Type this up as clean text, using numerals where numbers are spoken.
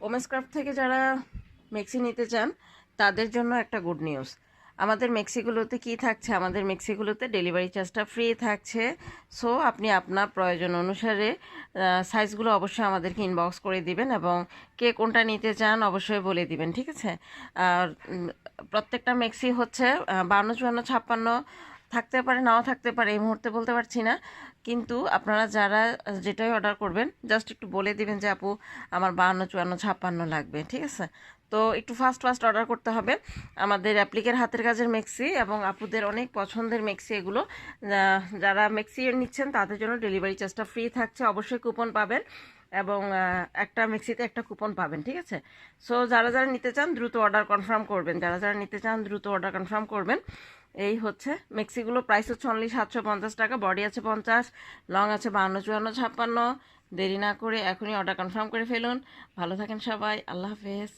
Women's craft থেকে যারা মেক্সি নিতে চান তাদের জন্য একটা গুড নিউজ। আমাদের মেক্সিগুলোতে কি থাকছে, আমাদের মেক্সিগুলোতে ডেলিভারি চার্জটা ফ্রি থাকছে। সো আপনি আপনার প্রয়োজন অনুসারে সাইজগুলো অবশ্যই আমাদেরকে ইনবক্স করে দিবেন এবং কে কোনটা নিতে চান অবশ্যই বলে দিবেন, ঠিক আছে? আর প্রত্যেকটা মেক্সি হচ্ছে 52, 54, 56 থাকতে পারে, নাও থাকতে পারে, এই মুহূর্তে বলতে পারছি না। কিন্তু আপনারা যারা যেটাই অর্ডার করবেন জাস্ট একটু বলে দিবেন যে আপু আমার 52, 54, 56 লাগবে, ঠিক আছে? তো একটু ফাস্ট ফাস্ট অর্ডার করতে হবে। আমাদের অ্যাপ্লিকের হাতের কাজের মেক্সি এবং আপুদের অনেক পছন্দের মেক্সি এগুলো। যারা মেক্সি নিচ্ছেন তাদের জন্য ডেলিভারি চার্জটা ফ্রি থাকছে, অবশ্যই কুপন পাবেন এবং একটা মেক্সিতে একটা কুপন পাবেন, ঠিক আছে? সো যারা যারা নিতে চান দ্রুত অর্ডার কনফার্ম করবেন, যারা যারা নিতে চান দ্রুত অর্ডার কনফার্ম করবেন। এই হচ্ছে মেক্সিগুলো, প্রাইস হচ্ছে অনলি 750 টাকা, বডি আছে 50, লং আছে 52, 54, 56। দেরি না করে এখনই অর্ডার কনফার্ম করে ফেলুন। ভালো থাকেন সবাই, আল্লাহ হাফেজ।